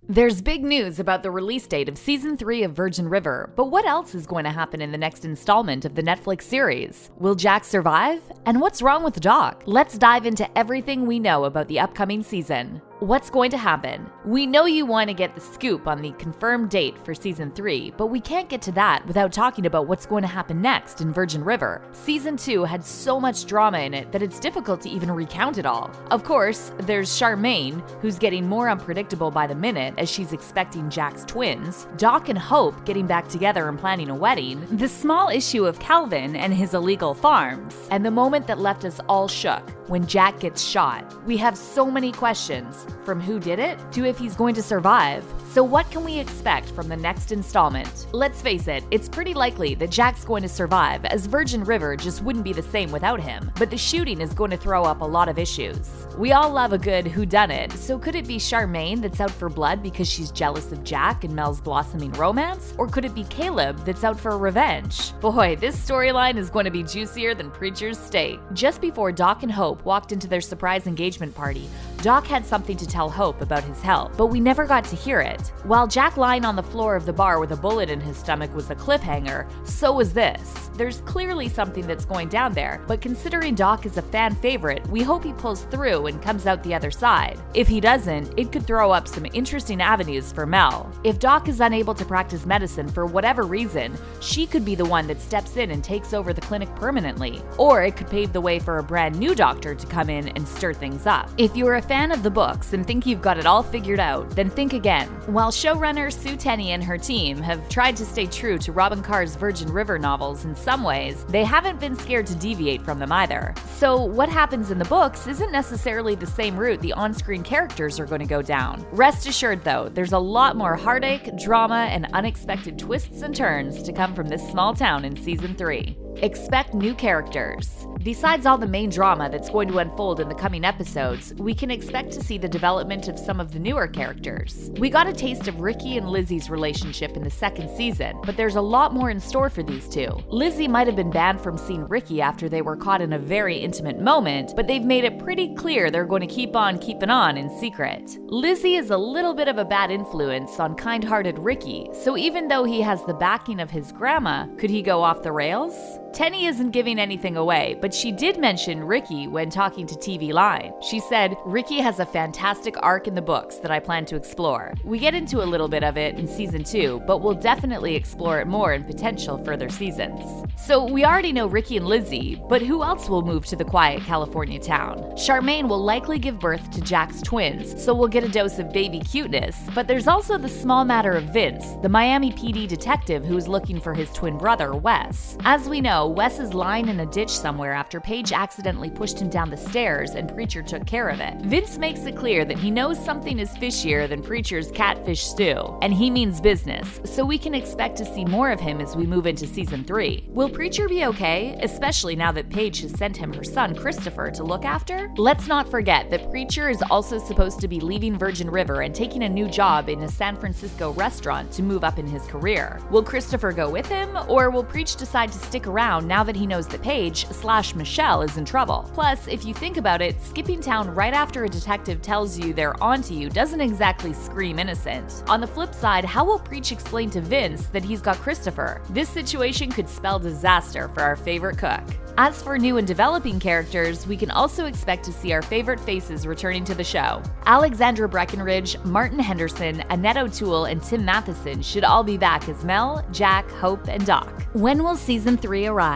There's big news about the release date of Season 3 of Virgin River, but what else is going to happen in the next installment of the Netflix series? Will Jack survive? And what's wrong with Doc? Let's dive into everything we know about the upcoming season. What's going to happen? We know you want to get the scoop on the confirmed date for Season 3, but we can't get to that without talking about what's going to happen next in Virgin River. Season 2 had so much drama in it that it's difficult to even recount it all. Of course, there's Charmaine, who's getting more unpredictable by the minute as she's expecting Jack's twins, Doc and Hope getting back together and planning a wedding, the small issue of Calvin and his illegal farms, and the moment that left us all shook, when Jack gets shot. We have so many questions, from who did it to if he's going to survive. So what can we expect from the next installment? Let's face it, it's pretty likely that Jack's going to survive, as Virgin River just wouldn't be the same without him, but the shooting is going to throw up a lot of issues. We all love a good whodunit, so could it be Charmaine that's out for blood because she's jealous of Jack and Mel's blossoming romance? Or could it be Caleb that's out for revenge? Boy, this storyline is going to be juicier than Preacher's steak. Just before Doc and Hope walked into their surprise engagement party, Doc had something to tell Hope about his health, but we never got to hear it. While Jack lying on the floor of the bar with a bullet in his stomach was a cliffhanger, so was this. There's clearly something that's going down there, but considering Doc is a fan favorite, we hope he pulls through and comes out the other side. If he doesn't, it could throw up some interesting avenues for Mel. If Doc is unable to practice medicine for whatever reason, she could be the one that steps in and takes over the clinic permanently. Or it could pave the way for a brand new doctor to come in and stir things up. If you're a fan of the books and think you've got it all figured out, then think again. While showrunner Sue Tenney and her team have tried to stay true to Robin Carr's Virgin River novels in some ways, they haven't been scared to deviate from them either. So what happens in the books isn't necessarily the same route the on-screen characters are going to go down. Rest assured though, there's a lot more heartache, drama, and unexpected twists and turns to come from this small town in Season 3. Expect new characters. Besides all the main drama that's going to unfold in the coming episodes, we can expect to see the development of some of the newer characters. We got a taste of Ricky and Lizzie's relationship in the second season, but there's a lot more in store for these two. Lizzie might have been banned from seeing Ricky after they were caught in a very intimate moment, but they've made it pretty clear they're going to keep on keeping on in secret. Lizzie is a little bit of a bad influence on kind-hearted Ricky, so even though he has the backing of his grandma, could he go off the rails? Tenny isn't giving anything away, but she did mention Ricky when talking to TV Line. She said, "Ricky has a fantastic arc in the books that I plan to explore. We get into a little bit of it in Season 2, but we'll definitely explore it more in potential further seasons." So we already know Ricky and Lizzie, but who else will move to the quiet California town? Charmaine will likely give birth to Jack's twins, so we'll get a dose of baby cuteness, but there's also the small matter of Vince, the Miami PD detective who is looking for his twin brother, Wes. As we know, Wes is lying in a ditch somewhere after Paige accidentally pushed him down the stairs and Preacher took care of it. Vince makes it clear that he knows something is fishier than Preacher's catfish stew, and he means business, so we can expect to see more of him as we move into Season 3. Will Preacher be okay, especially now that Paige has sent him her son Christopher to look after? Let's not forget that Preacher is also supposed to be leaving Virgin River and taking a new job in a San Francisco restaurant to move up in his career. Will Christopher go with him, or will Preach decide to stick around now that he knows that Paige/Michelle is in trouble? Plus, if you think about it, skipping town right after a detective tells you they're onto you doesn't exactly scream innocent. On the flip side, how will Preach explain to Vince that he's got Christopher? This situation could spell disaster for our favorite cook. As for new and developing characters, we can also expect to see our favorite faces returning to the show. Alexandra Breckenridge, Martin Henderson, Annette O'Toole, and Tim Matheson should all be back as Mel, Jack, Hope, and Doc. When will Season 3 arrive?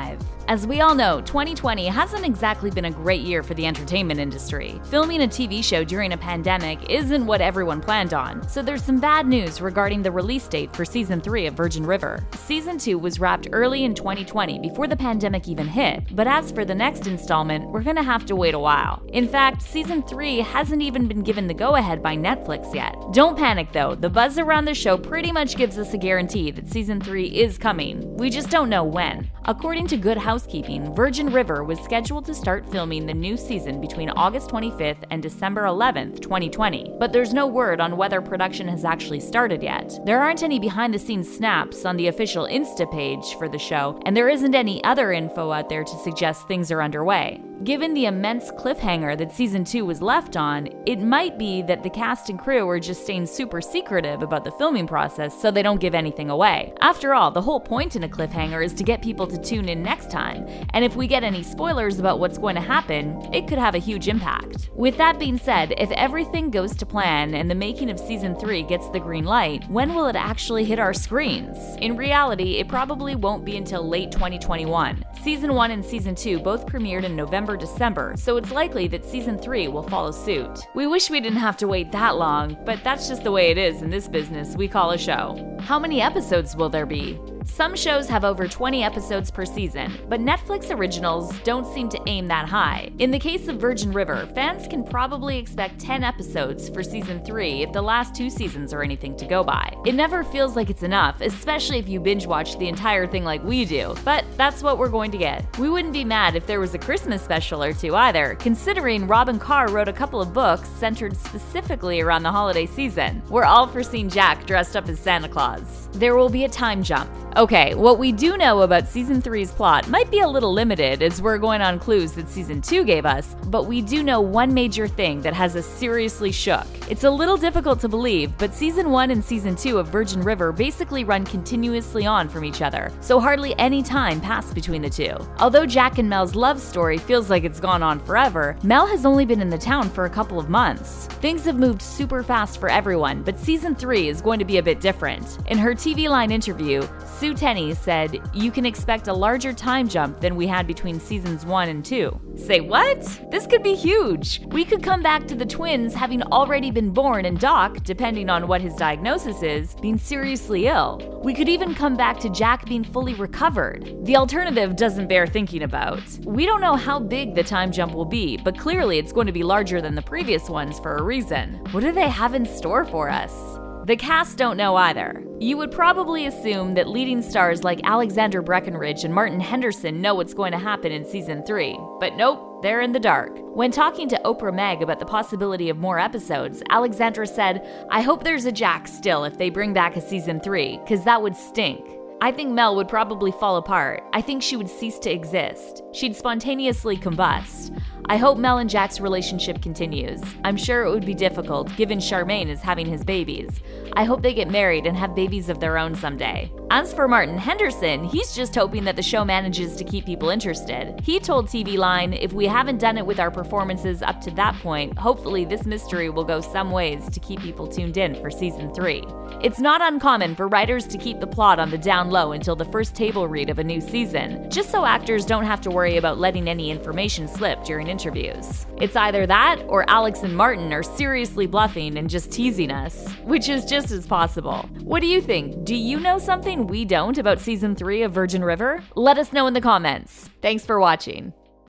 As we all know, 2020 hasn't exactly been a great year for the entertainment industry. Filming a TV show during a pandemic isn't what everyone planned on, so there's some bad news regarding the release date for Season 3 of Virgin River. Season 2 was wrapped early in 2020 before the pandemic even hit, but as for the next installment, we're gonna have to wait a while. In fact, Season 3 hasn't even been given the go-ahead by Netflix yet. Don't panic though, the buzz around the show pretty much gives us a guarantee that Season 3 is coming. We just don't know when. According to Good House housekeeping, Virgin River was scheduled to start filming the new season between August 25th and December 11th, 2020. But there's no word on whether production has actually started yet. There aren't any behind-the-scenes snaps on the official Insta page for the show, and there isn't any other info out there to suggest things are underway. Given the immense cliffhanger that Season 2 was left on, it might be that the cast and crew are just staying super secretive about the filming process so they don't give anything away. After all, the whole point in a cliffhanger is to get people to tune in next time, and if we get any spoilers about what's going to happen, it could have a huge impact. With that being said, if everything goes to plan and the making of Season 3 gets the green light, when will it actually hit our screens? In reality, it probably won't be until late 2021. Season 1 and Season 2 both premiered in November-December, so it's likely that Season 3 will follow suit. We wish we didn't have to wait that long, but that's just the way it is in this business we call a show. How many episodes will there be? Some shows have over 20 episodes per season, but Netflix originals don't seem to aim that high. In the case of Virgin River, fans can probably expect 10 episodes for Season 3 if the last 2 seasons are anything to go by. It never feels like it's enough, especially if you binge watch the entire thing like we do, but that's what we're going to get. We wouldn't be mad if there was a Christmas special or two either, considering Robin Carr wrote a couple of books centered specifically around the holiday season. We're all for seeing Jack dressed up as Santa Claus. There will be a time jump. Okay, what we do know about Season 3's plot might be a little limited as we're going on clues that Season 2 gave us, but we do know one major thing that has us seriously shook. It's a little difficult to believe, but Season 1 and Season 2 of Virgin River basically run continuously on from each other, so hardly any time passed between the two. Although Jack and Mel's love story feels like it's gone on forever, Mel has only been in the town for a couple of months. Things have moved super fast for everyone, but Season 3 is going to be a bit different. In her TV Line interview, Sue Tenney said, "You can expect a larger time jump than we had between Seasons 1 and 2. Say what? This could be huge. We could come back to the twins having already been born and Doc, depending on what his diagnosis is, being seriously ill. We could even come back to Jack being fully recovered. The alternative doesn't bear thinking about. We don't know how big the time jump will be, but clearly it's going to be larger than the previous ones for a reason. What do they have in store for us?" The cast don't know either. You would probably assume that leading stars like Alexander Breckenridge and Martin Henderson know what's going to happen in Season 3, but nope, they're in the dark. When talking to Oprah Meg about the possibility of more episodes, Alexandra said, "I hope there's a Jack still if they bring back a Season 3, 'cause that would stink. I think Mel would probably fall apart. I think she would cease to exist. She'd spontaneously combust. I hope Mel and Jack's relationship continues. I'm sure it would be difficult, given Charmaine is having his babies. I hope they get married and have babies of their own someday." As for Martin Henderson, he's just hoping that the show manages to keep people interested. He told TV Line, "If we haven't done it with our performances up to that point, hopefully this mystery will go some ways to keep people tuned in for Season 3. It's not uncommon for writers to keep the plot on the down low until the first table read of a new season, just so actors don't have to worry about letting any information slip during interviews. It's either that or Alex and Martin are seriously bluffing and just teasing us, which is just as possible. What do you think? Do you know something we don't about Season 3 of Virgin River? Let us know in the comments. Thanks for watching.